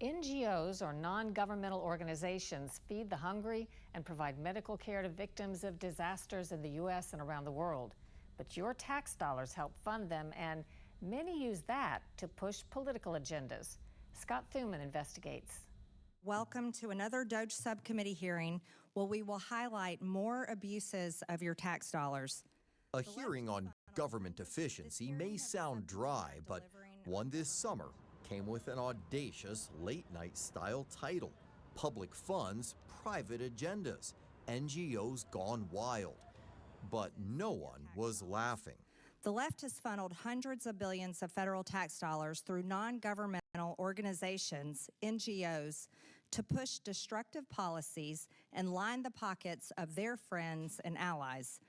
NGOs, or non-governmental organizations, feed the hungry and provide medical care to victims of disasters in the U.S. and around the world. But your tax dollars help fund them, and many use that to push political agendas. Scott Thuman investigates. Welcome to another DOJ subcommittee hearing where we will highlight more abuses of your tax dollars. A hearing on government efficiency may sound dry, but one this summer came with an audacious late-night style title: Public Funds, Private Agendas, NGOs Gone Wild. But no one was laughing. The left has funneled hundreds of billions of federal tax dollars through non-governmental organizations, NGOs, to push destructive policies and line the pockets of their friends and allies,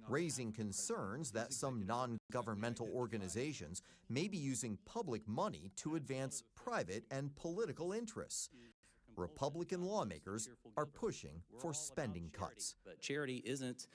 raising concerns that some non-governmental organizations may be using public money to advance private and political interests. Republican lawmakers are pushing for spending cuts. But charity isn't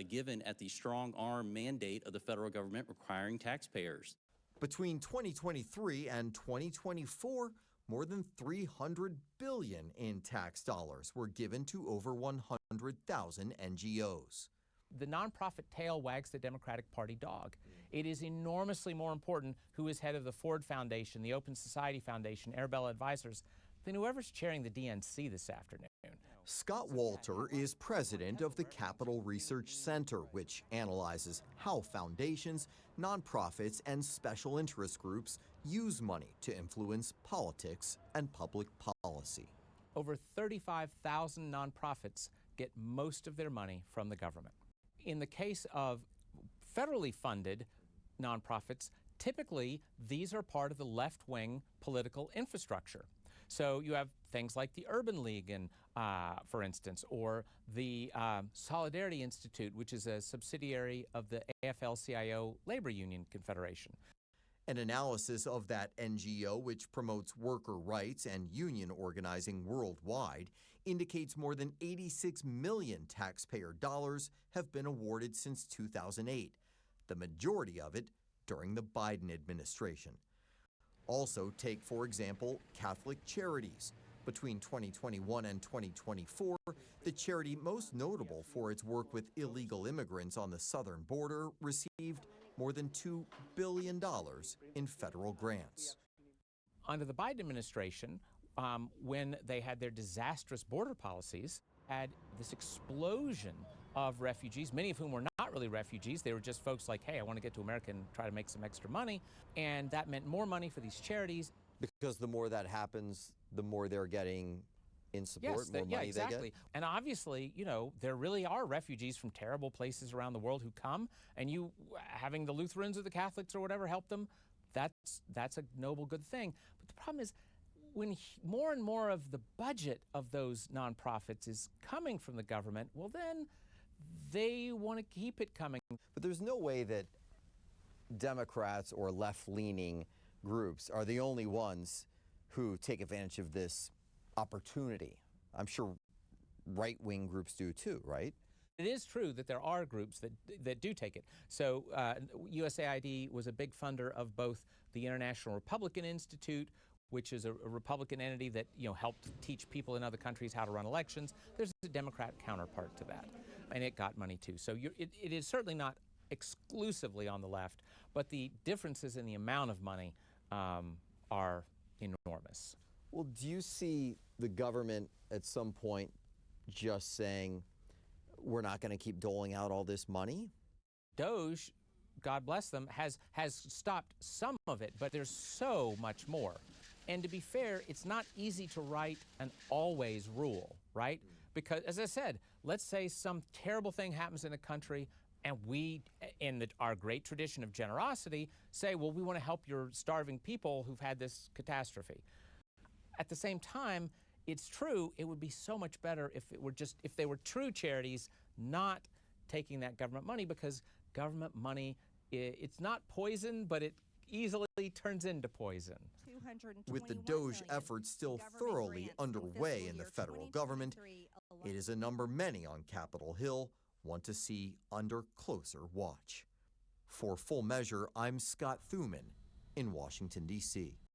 given at the strong arm mandate of the federal government requiring taxpayers. Between 2023 and 2024, more than $300 billion in tax dollars were given to over 100,000 NGOs. The nonprofit tail wags the Democratic Party dog. It is enormously more important who is head of the Ford Foundation, the Open Society Foundation, Arabella Advisors, than whoever's chairing the DNC this afternoon. Scott Walter is president of the Capital Research Center, which analyzes how foundations, nonprofits, and special interest groups use money to influence politics and public policy. Over 35,000 nonprofits get most of their money from the government. In the case of federally funded nonprofits, typically these are part of the left-wing political infrastructure. So you have things like the Urban League, for instance, or the Solidarity Institute, which is a subsidiary of the AFL-CIO Labor Union Confederation. An analysis of that NGO, which promotes worker rights and union organizing worldwide, indicates more than 86 million taxpayer dollars have been awarded since 2008, the majority of it during the Biden administration. Also, take, for example, Catholic Charities. Between 2021 and 2024, the charity most notable for its work with illegal immigrants on the southern border received more than $2 billion in federal grants. Under the Biden administration, when they had their disastrous border policies, had this explosion of refugees, many of whom were not really refugees. They were just folks like, hey, I want to get to America and try to make some extra money. And that meant more money for these charities. Because the more that happens, the more they're getting in support, yes, more money exactly. they get. And obviously, you know, there really are refugees from terrible places around the world who come, and you, having the Lutherans or the Catholics or whatever help them, that's a noble, good thing. But the problem is, when more and more of the budget of those nonprofits is coming from the government, well then, they want to keep it coming. But there's no way that Democrats or left-leaning groups are the only ones who take advantage of this opportunity. I'm sure right-wing groups do too, right? It is true that there are groups that do take it. So USAID was a big funder of both the International Republican Institute, which is a Republican entity that, you know, helped teach people in other countries how to run elections. There's a Democrat counterpart to that, and it got money too. So it is certainly not exclusively on the left, but the differences in the amount of money are enormous. Well, do you see the government at some point just saying, we're not going to keep doling out all this money? DOJ, God bless them, has stopped some of it, but there's so much more. And to be fair, it's not easy to write an always rule, right? Because, as I said, let's say some terrible thing happens in a country, and we, in our great tradition of generosity, say, well, we want to help your starving people who've had this catastrophe. At the same time, it's true, it would be so much better if they were true charities not taking that government money, because government money, it's not poison, but it easily turns into poison. With the DOJ efforts still thoroughly underway in the federal government, it is a number many on Capitol Hill want to see under closer watch. For Full Measure, I'm Scott Thuman in Washington, D.C.